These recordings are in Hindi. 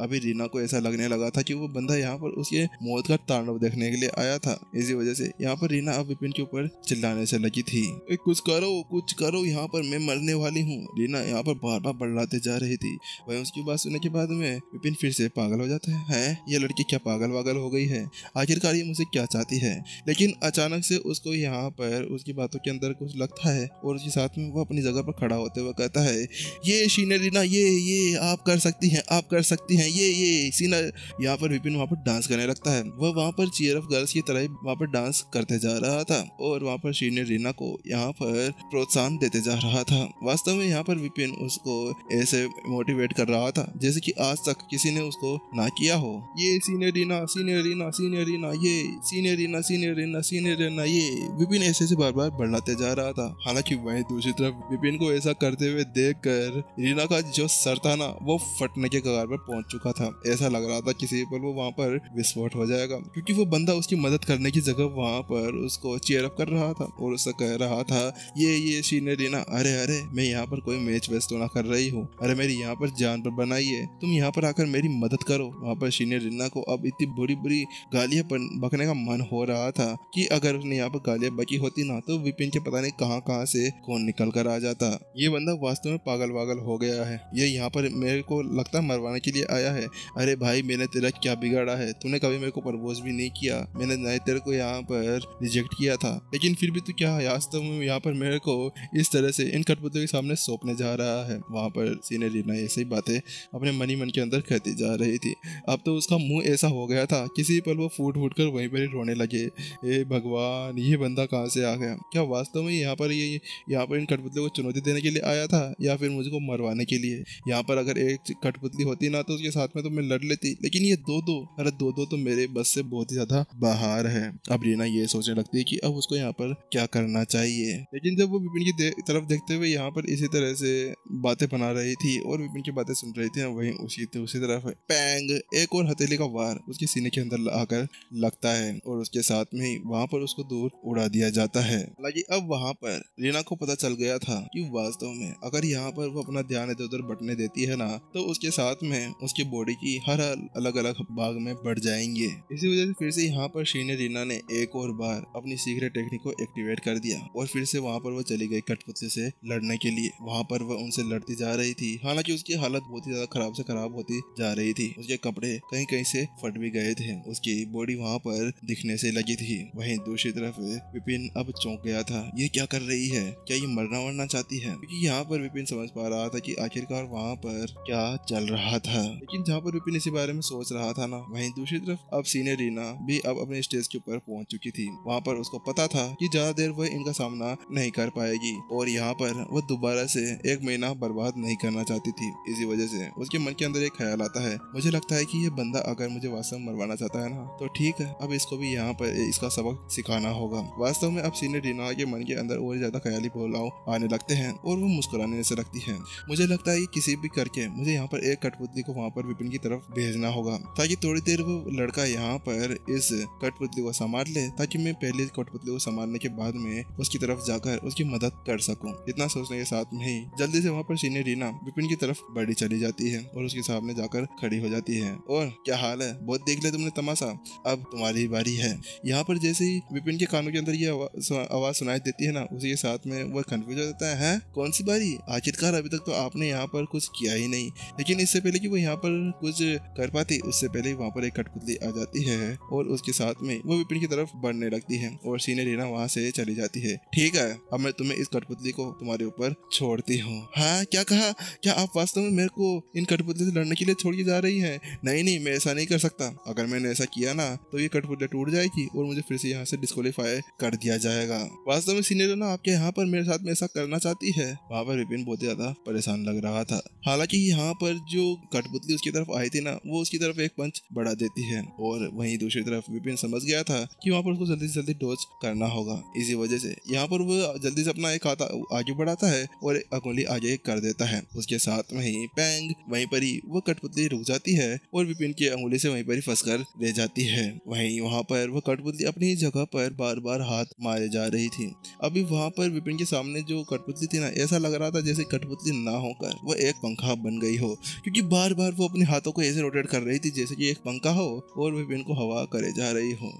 अभी रीना को ऐसा लगने लगा था कि वो बंदा यहाँ पर उसके मौत का तांडव देखने के लिए आया था। इसी वजह से यहाँ पर रीना अब विपिन के ऊपर चिल्लाने से लगी थी, कुछ करो, यहाँ पर मैं मरने वाली हूँ। रीना यहाँ पर बार बार बड़लाते जा रही थी। वही उसकी बात सुनने के बाद में विपिन फिर से पागल हो जाता है, ये लड़की क्या पागल वागल हो गई है, आखिरकार ये मुझसे क्या चाहती है। लेकिन अचानक से उसको यहाँ पर उसकी बातों के अंदर कुछ लगता है और उसके साथ में वो अपनी जगह पर खड़ा होते हुए कहता है, ये शीना रीना, ये आप कर सकती हैं, ये सीना। यहाँ पर विपिन वहाँ पर डांस करने लगता है। वह वहाँ पर चीयर ऑफ गर्ल्स की तरह वहाँ पर डांस करते जा रहा था और वहाँ पर शीना रीना को यहाँ पर प्रोत्साहन देते जा रहा था। वास्तव में यहाँ पर विपिन उसको ऐसे मोटिवेट कर रहा था जैसे कि आज तक किसी ने उसको ना किया हो। ये सीनियर रीना, ये सीनियर रीना, ये विपिन ऐसे बार बार बढ़ाते जा रहा था। हालांकि वहीं दूसरी तरफ विपिन को ऐसा करते हुए देखकर रीना का जो सर था ना वो फटने के कगार पर पहुंच चुका था। ऐसा लग रहा था किसी पर वो वहाँ पर विस्फोट हो जाएगा, क्योंकि वो बंदा उसकी मदद करने की जगह वहाँ पर उसको चीयर अप कर रहा था और उससे कह रहा था, ये सीनियर रीना, अरे मैं यहाँ पर कोई मैच वेस्ट तो ना कर रही हूँ, अरे मेरी यहाँ पर जान पर बनाई है, तुम यहाँ पर आकर मेरी मदद करो। वहाँ पर सीनियर रीना को अब इतनी बुरी गालियां बकने का मन हो रहा था कि अगर उसने यहाँ पर गालियां बकी होती ना तो विपिन के पता नहीं कहाँ से कौन निकल कर आ जाता। ये बंदा वास्तव में पागल हो गया है, ये यहाँ पर मेरे को लगता है मरवाने के लिए आया है। अरे भाई, मैंने तेरा क्या बिगाड़ा है, तूने कभी मेरे को प्रपोज भी नहीं किया, मैंने नहीं तेरे को यहाँ पर रिजेक्ट किया था, लेकिन फिर भी तू क्या वास्तव में यहाँ पर मेरे को इस तरह से इन कठपुतलियों के सामने सौंपने जा रहा है। वहाँ पर सीनियर रीना ऐसी बातें अपने मन के अंदर कहती जा रही थी। अब तो उसका मुंह ऐसा हो गया था किसी पल वो फूट कर वहीं पर ही रोने लगे। ए भगवान, ये बंदा कहाँ से आ गया? क्या वास्तव में यहाँ पर इन कठपुतलियों को चुनौती देने के लिए आया था या फिर मुझको मरवाने के लिए? यहाँ पर अगर एक कठपुतली होती ना तो उसके साथ में तो मैं लड़ लेती, लेकिन ये दो तो मेरे बस से बहुत ही ज्यादा बाहर है। अब रीना ये सोचने लगती है कि अब उसको यहाँ पर क्या करना चाहिए। लेकिन जब वो विपिन की तरफ देखते हुए यहाँ पर इसी तरह से बातें बना रही थी और विपिन की बातें सुन रही थी, वहीं उसी तरफ पैंग एक और हथेली का वार उसके सीने के अंदर आकर लगता है और उसके साथ में ही वहाँ पर उसको दूर उड़ा दिया जाता है। हालांकि अब वहाँ पर रीना को पता चल गया था कि वास्तव में अगर यहाँ पर वो अपना ध्यान इधर उधर बटने देती है ना तो उसके साथ में उसकी बॉडी की हर अलग अलग भाग में बढ़ जाएंगे। इसी वजह से फिर से यहाँ पर शीने रीना ने एक और बार अपनी सीक्रेट टेक्निक को एक्टिवेट कर दिया और फिर से वहाँ पर वो चली गई कठपुतली से लड़ने के लिए। वहाँ पर वो उनसे लड़ती जा रही थी। हालांकि उसकी हालत बहुत ही ज्यादा खराब से खराब होती जा रही थी। उसके कपड़े कहीं से फट भी गए थे, उसकी बॉडी वहाँ पर दिखने से लगी थी। वहीं दूसरी तरफ विपिन अब चौंक गया था, ये क्या कर रही है? क्या ये मरना चाहती है? क्योंकि यहाँ पर विपिन समझ पा रहा था कि आखिरकार वहाँ पर क्या चल रहा था। लेकिन जहाँ पर विपिन इसी बारे में सोच रहा था ना, वहीं दूसरी तरफ अब सीनियर रीना भी अब अपने स्टेज के ऊपर पहुंच चुकी थी। वहाँ पर उसको पता था कि ज्यादा देर वह इनका सामना नहीं कर पाएगी और यहाँ पर वह दोबारा से एक महीना बर्बाद नहीं करना चाहती थी। इसी वजह से उसके मन के अंदर एक ख्याल आता है, मुझे लगता है कि ये बंदा अगर मुझे वास्तव में मरवाना चाहता है ना तो ठीक है, अब इसको भी यहाँ पर इसका सबक सिखाना होगा। वास्तव में अब सीनियर रीना के मन के अंदर और ज्यादा ख्याली बदलाव आने लगते हैं और वो मुस्कुराने से लगती है। मुझे लगता है कि किसी भी करके मुझे यहाँ पर एक कठपुतली को वहाँ पर विपिन की तरफ भेजना होगा ताकि थोड़ी देर वो लड़का यहाँ पर इस कठपुतली को संभाल ले, ताकि मैं पहले कठपुतली को संभालने के बाद में उसकी तरफ जाकर उसकी मदद कर सकूं। इतना सोचने के साथ में ही जल्दी से वहाँ पर सीनियर रीना विपिन की तरफ बढ़ी चली जाती है और उसके सामने जाकर खड़ी हो जाती है। और क्या हाल है? बहुत देख लिया तुमने तमाशा, अब तुम्हारी बारी है। यहाँ पर जैसे ही विपिन के कानों के अंदर ये आवाज सुनाई देती है ना, उसी के साथ में वह कंफ्यूज हो जाता है, कौन सी बारी? आखिरकार अभी तक तो आपने यहाँ पर कुछ किया ही नहीं। लेकिन इससे पहले कि वो यहाँ पर कुछ कर पाती, उससे पहले वहाँ पर एक कठपुतली आ जाती है और उसके साथ में वो विपिन की तरफ बढ़ने लगती है और सीनियर रीना वहाँ से चली जाती है। ठीक है, अब मैं तुम्हें इस कठपुतली को तुम्हारे ऊपर छोड़ती हूँ। हाँ, क्या कहा? क्या आप वास्तव में मेरे को इन कठपुतली से लड़ने के लिए छोड़ के जा रही है? नहीं, मैं ऐसा नहीं कर सकता। अगर मैंने ऐसा किया ना तो ये कठपुतली टूट जाएगी और मुझे फिर से यहाँ से डिस्क्वालीफाई कर दिया जाएगा। वास्तव में सीनियर रीना आपके यहाँ पर मेरे साथ में ऐसा करना चाहती है? वहाँ पर विपिन बहुत ज्यादा परेशान लग रहा था। हालांकि यहाँ पर जो कठपुतली उसकी तरफ आई थी ना, वो उसकी तरफ एक पंच बढ़ा देती है और वहीं दूसरी तरफ विपिन समझ गया था कि वहाँ पर उसको जल्दी से जल्दी डॉज करना होगा। इसी वजह से यहाँ पर वो जल्दी से अपना एक हाथ आगे बढ़ाता है और एक अंगुली आगे कर देता है। उसके साथ में ही पैंग, वहीं पर ही वो कठपुतली रुक जाती है और विपिन की अंगुली से वहीं पर ही फंसकर रह जाती है। वहीं वहाँ पर वो कठपुतली अपनी जगह पर बार बार हाथ मारे जा रही थी। अभी वहाँ पर विपिन के सामने जो कठपुतली थी ना, ऐसा लग रहा था जैसे कठपुतली ना होकर वो एक पंखा बन गई हो, क्योंकि बार बार वो वो अपने हाथों को ऐसे रोटेट कर रही थी जैसे कि एक पंखा हो और विपिन को हवा करे जा रही हो।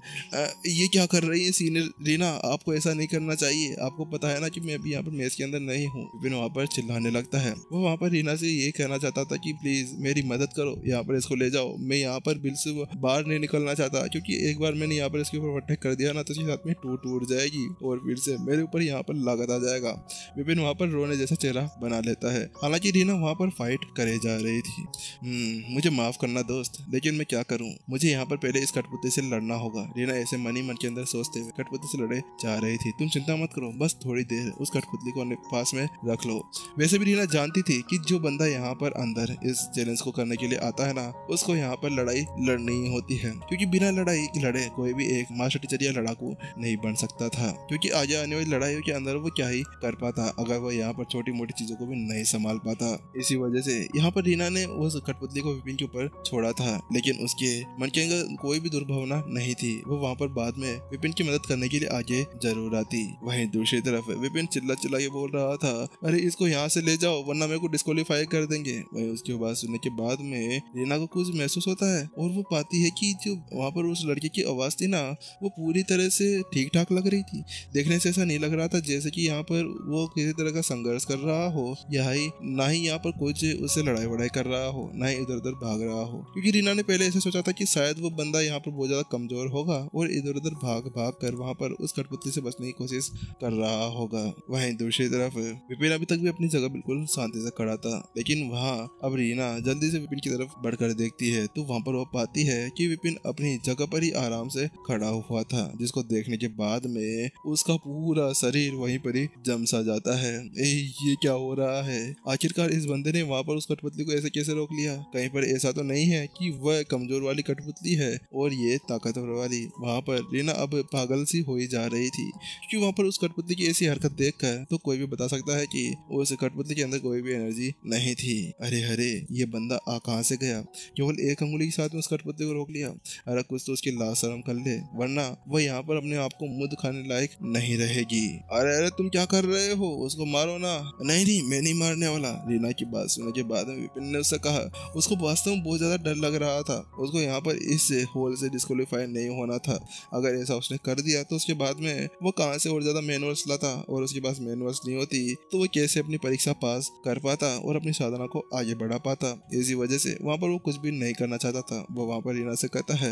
ये क्या कर रही है सीनियर रीना, आपको ऐसा नहीं करना चाहिए, आपको पता है ना कि मैं अभी यहाँ पर मेस के अंदर नहीं हूँ। विपिन वहाँ पर चिल्लाने लगता है। वो वहाँ पर रीना से ये कहना चाहता था कि प्लीज मेरी मदद करो, यहाँ पर इसको ले जाओ, मैं यहाँ पर बिल से बाहर नहीं निकलना चाहता, क्योंकि एक बार मैंने यहाँ पर इसके ऊपर अटैक कर दिया ना तो इसके साथ में टूट जाएगी और फिर से मेरे ऊपर यहाँ पर लागत आ जाएगा। विपिन वहाँ पर रोने जैसा चेहरा बना लेता है। हालांकि रीना वहाँ पर फाइट करे जा रही थी। मुझे माफ करना दोस्त, लेकिन मैं क्या करूँ, मुझे यहाँ पर पहले इस कठपुतली से लड़ना होगा। रीना ऐसे मन ही मन के अंदर सोचते हुए कठपुतली से लड़े जा रही थी। तुम चिंता मत करो, बस थोड़ी देर उस कठपुतली को अपने पास में रख लो। वैसे भी रीना जानती थी कि जो बंदा यहाँ पर अंदर इस चैलेंज को करने के लिए आता है ना, उसको यहाँ पर लड़ाई लड़नी होती है, क्योंकि बिना लड़ाई लड़े कोई भी एक मास्टर टीचर या लड़ाकू नहीं बन सकता था। क्योंकि आगे आने वाली लड़ाइयों के अंदर वो क्या ही कर पाता अगर वो यहाँ पर छोटी मोटी चीजों को भी नहीं संभाल पाता। इसी वजह से यहाँ पर रीना ने उस कठपुतली को विपिन के ऊपर छोड़ा था, लेकिन उसके मन के अंदर कोई भी दुर्भावना नहीं थी। वो वहाँ पर बाद में विपिन की मदद करने के लिए आगे जरूर आती। वहीं दूसरी तरफ विपिन चिल्ला के बोल रहा था, अरे इसको यहाँ से ले जाओ वरना मेरे को डिस्क्वालीफाई कर देंगे। वहीं उसकी बात सुनने के बाद में रीना को कुछ महसूस होता है और वो पाती है कि जो वहाँ पर उस लड़के की आवाज थी ना, वो पूरी तरह से ठीक ठाक लग रही थी। देखने से ऐसा नहीं लग रहा था जैसे कि यहाँ पर वो किसी तरह का संघर्ष कर रहा हो, या ही ना ही यहाँ पर कुछ उससे लड़ाई वड़ाई कर रहा हो, ना ही इधर उधर भाग रहा हो। क्योंकि रीना ने पहले ऐसे सोचा था कि शायद वो बंदा यहाँ पर बहुत ज्यादा कमजोर होगा और इधर उधर भाग कर वहाँ पर उस कठपुतली से बचने की कोशिश कर रहा होगा। वहीं दूसरी तरफ विपिन अभी तक भी अपनी जगह बिल्कुल शांति से खड़ा था, लेकिन वहाँ अब रीना जल्दी से विपिन की तरफ बढ़कर देखती है तो वहाँ पर वो पाती है कि विपिन अपनी जगह पर ही आराम से खड़ा हुआ था, जिसको देखने के बाद में उसका पूरा शरीर वहीं पर ही जम सा जाता है। ये क्या हो रहा है? आखिरकार इस बंदे ने वहाँ पर उस कठपुतली को ऐसे कैसे रोक लिया? कहीं पर ऐसा तो नहीं है कि वह कमजोर वाली कठपुतली है और ये ताकतवर वाली? वहाँ पर रीना अब पागल सी हो ही जा रही थी, क्योंकि वहाँ पर उस कठपुतली की ऐसी हरकत देखकर तो कोई भी बता सकता है कि उस कठपुतली के अंदर कोई भी एनर्जी नहीं थी। अरे अरे, ये बंदा आ कहाँ से गया? केवल एक अंगुली के साथ में उस कठपुतली को रोक लिया। अरे कुछ तो उसकी लाज शर्म कर ले, वरना वह यहाँ पर अपने आप को मुद खाने लायक नहीं रहेगी। अरे अरे तुम क्या कर रहे हो? उसको मारो ना। नहीं नहीं, मैं नहीं मारने वाला। रीना की बात सुनने के बाद में विपिन ने उससे कहा। उसको वास्तव में बहुत ज्यादा डर लग रहा था। उसको यहाँ पर इस होल से डिस्क्वालीफाई नहीं होना था। अगर ऐसा उसने कर दिया तो उसके बाद में वो कहाँ से और ज्यादा मैनुअल्स लाता, और उसके पास मैनुअल्स नहीं होती तो वो कैसे अपनी परीक्षा पास कर पाता और अपनी साधना को आगे बढ़ा पाता। इसी वजह से वहाँ पर वो कुछ भी नहीं करना चाहता था। वो वहाँ पर रीना से कहता है,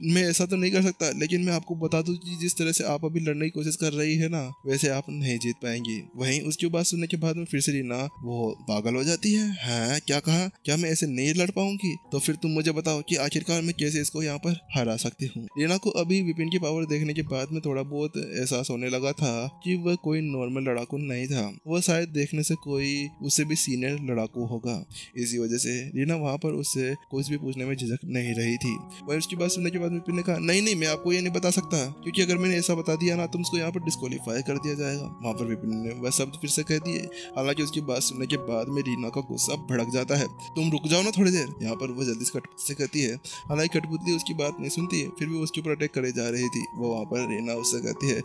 मैं ऐसा तो नहीं कर सकता, लेकिन मैं आपको बता दूं कि जिस तरह से आप अभी लड़ने की कोशिश कर रही है ना, वैसे आप नहीं जीत पाएंगी। वहीं उसकी बात सुनने के बाद में फिर से रीना वो पागल हो जाती है। हाँ, क्या कहा? क्या मैं ऐसे नहीं लड़ पाऊंगी? तो फिर तुम मुझे बताओ कि आखिरकार मैं कैसे इसको यहाँ पर हरा सकती हूँ। रीना को अभी विपिन की पावर देखने के बाद में थोड़ा बहुत एहसास होने लगा था कि वह कोई नॉर्मल लड़ाकू नहीं था। वह शायद देखने से कोई उससे भी सीनियर लड़ाकू होगा। इसी वजह से रीना वहाँ पर उससे कुछ भी पूछने में झिझक नहीं रही थी। वह उसकी बात सुनने के बाद विपिन ने कहा, नहीं नहीं, मैं आपको ये नहीं बता सकता, क्योंकि अगर मैंने ऐसा बता दिया ना तो उसको यहाँ पर डिस्क्वालीफाई कर दिया जाएगा। वहाँ पर विपिन ने वह शब्द फिर से कह दिए। हालांकि उसकी बात सुनने के बाद में रीना का गुस्सा भड़क जाता है। तुम रुक जाओ ना थोड़ी देर। यहाँ पर वह जल्दी से कठपुतली से कहती है। हालांकि कठपुतली उसकी बात नहीं सुनती है, फिर भी उसके ऊपर अटैक करे जा रही थी। वो वहाँ पर रीना उससे कहती है,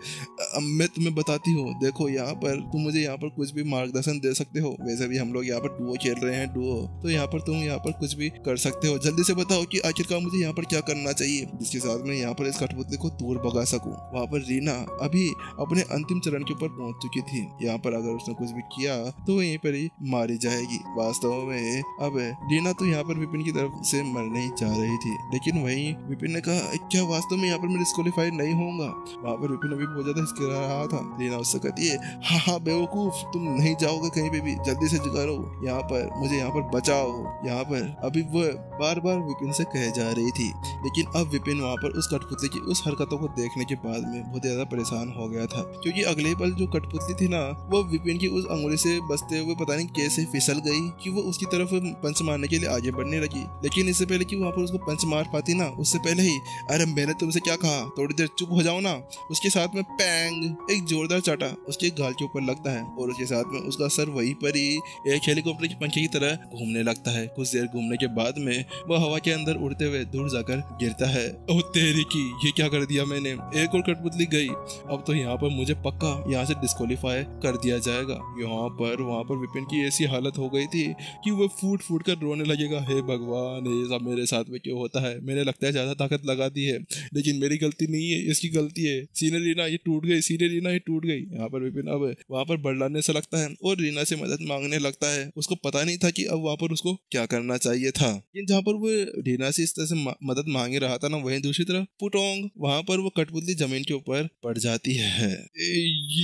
मैं तुम्हें बताती हूँ, देखो यहाँ पर तुम मुझे यहाँ पर कुछ भी मार्गदर्शन दे सकते हो। वैसे भी हम लोग यहाँ पर डुओ खेल रहे हैं, डुओ, तो यहाँ पर तुम यहाँ पर कुछ भी कर सकते हो। जल्दी से बताओ कि आखिरकार मुझे यहाँ पर क्या करना चाहिए, जिसके साथ में यहाँ पर इस कठपुतली को दूर भगा सकूं। वहाँ पर रीना अभी अपने अंतिम चरण के ऊपर पहुंच चुकी थी। यहाँ पर अगर उसने कुछ भी किया तो वहीं पर ही मारी जाएगी। वास्तव में अब रीना तो यहाँ पर विपिन की तरफ से मरने ही जा रही थी, लेकिन वहीं विपिन ने कहा, क्या वास्तव में यहाँ पर मैं डिस्क्वालीफाई नहीं होऊंगा? वहाँ पर विपिन अभी बहुत ज्यादा हिचकिचा रहा था। रीना उससे कहती है, हाँ हाँ बेवकूफ, तुम नहीं जाओगे कहीं पे भी, जल्दी से करो, यहाँ पर मुझे यहाँ पर बचाओ। यहाँ पर अभी वो बार बार विपिन से कहे जा रही थी, लेकिन अब विपिन वहाँ पर उस कठपुतली की उस हरकतों को देखने के बाद में बहुत ज्यादा परेशान हो गया था, क्योंकि अगले पल जो कठपुतली थी ना, वो विपिन की उस अंगुली से बचते हुए पता नहीं कैसे फिसल गई कि वो उसकी तरफ पंच मारने के लिए आगे बढ़ने लगी। लेकिन इससे पहले कि वहाँ पर उसको पंच मार पाती ना, उससे पहले ही, अरे मैंने तुमसे क्या कहा, थोड़ी देर चुप हो जाओ ना। उसके साथ में पैंग एक जोरदार चाटा उसके गाल के ऊपर लगता है और उसके साथ में उसका सर वहीं पर ही एक हेलीकॉप्टर के पंखे की तरह घूमने लगता है। कुछ देर घूमने के बाद में वह हवा के अंदर उड़ते हुए दूर जाकर गिरता है। ओह तेरी की, ये क्या कर दिया मैंने? एक और कठपुतली गई। अब तो यहाँ पर मुझे पक्का यहाँ से डिस्क्वालीफाई कर दिया जाएगा। यहाँ पर वहाँ पर विपिन की ऐसी हालत हो गई थी कि वह फूट फूट कर रोने लगेगा, हे भगवान ये सब मेरे साथ में क्यों होता है, मैंने लगता है ज्यादा ताकत लगा दी है, लेकिन मेरी गलती नहीं है, इसकी गलती है। सीनियर रीना ये टूट गई, सीनियर रीना ये टूट गई। यहाँ पर विपिन अब वहाँ पर बड़लाने से लगता है और रीना से मदद मांगने लगता है। उसको पता नहीं था कि अब वहाँ पर उसको क्या करना चाहिए था, लेकिन जहाँ पर वो रीना से इस तरह से मदद मांग रहा था ना, वहीं दूसरी तरफ पुटोंग वहाँ पर वो कठपुतली जमीन के ऊपर पड़ जाती है।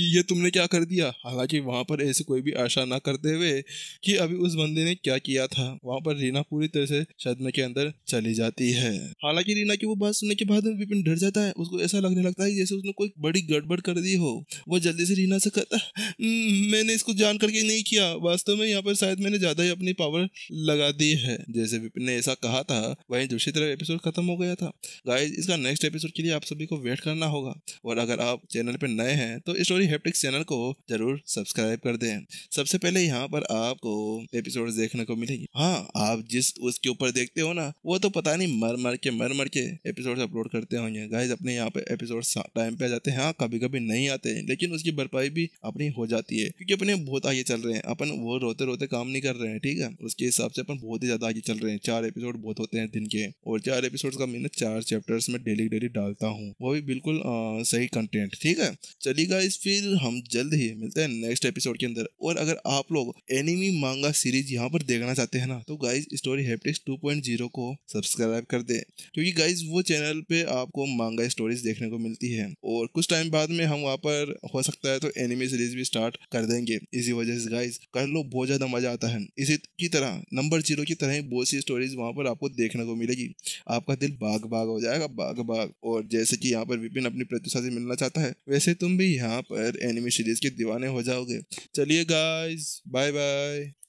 ये तुमने क्या कर दिया। हालांकि वहाँ पर ऐसे कोई भी आशा ना करते हुए कि अभी उस बंदे ने क्या किया था, वहाँ पर रीना पूरी तरह से सदमे के अंदर चली जाती है। हालांकि रीना की वो बात सुनने के बाद विपिन डर जाता है। उसको ऐसा लगने लगता है जैसे उसने कोई बड़ी गड़बड़ कर दी हो। वो जल्दी से रीना से कहता है, मैंने इसको जान करके नहीं किया, वास्तव में यहाँ पर शायद मैंने ज्यादा ही अपनी पावर लगा दी है। जैसे विपिन ने ऐसा कहा था, वहीं दूसरी तरफ एपिसोड खत्म हो गया था। गाइस इसका नेक्स्ट एपिसोड के लिए आप सभी को वेट करना होगा, और अगर आप चैनल पे नए हैं तो स्टोरी हैप्टिक्स चैनल को जरूर सब्सक्राइब कर दें। सबसे पहले यहाँ पर आपको एपिसोड देखने को मिलेगी। हाँ, आप जिस उसके ऊपर देखते हो ना, वो तो पता नहीं मर मर के एपिसोड अपलोड करते होंगे। गाइस अपने यहाँ पे एपिसोड टाइम पे आ जाते हैं। हाँ, कभी कभी नहीं आते हैं, लेकिन उसकी भरपाई भी अपनी हो जाती है, क्योंकि अपने बहुत आगे चल रहे हैं। अपन वो रोते रोते काम नहीं कर रहे हैं, ठीक है। उसके हिसाब से अपन बहुत ही ज्यादा आगे चल रहे हैं। 4 एपिसोड बहुत होते हैं दिन के, और 4 एपिसोड का मैंने 4 चैप्टर्स में डेली डालता हूँ, वो भी बिल्कुल सही कंटेंट, ठीक है। चलिए गाइस फिर हम जल्द ही मिलते हैं नेक्स्ट एपिसोड के अंदर। और अगर आप लोग एनिमी मांगा सीरीज यहाँ पर देखना चाहते हैं ना, तो गाइस स्टोरी हैप्टिक्स 2.0 को सब्सक्राइब कर दें, क्योंकि गाइस वो चैनल पे आपको मांगा स्टोरीज देखने को मिलती है। और कुछ टाइम बाद में हम वहाँ पर हो सकता है तो एनिमी सीरीज भी स्टार्ट कर देंगे। इसी वजह से गाइस कर लो, बहुत ज्यादा मजा आता है। इसी की तरह नंबर 0 की तरह ही बहुत सी स्टोरीज वहाँ पर आपको देखने को मिलेगी। आपका दिल बाग बाग हो जाएगा, बाग बाग। और जैसे कि यहाँ पर विपिन अपनी प्रत्युषा से मिलना चाहता है, वैसे तुम भी यहाँ पर एनिमी सीरीज के दीवाने हो जाओगे। चलिए गाइस, बाय बाय।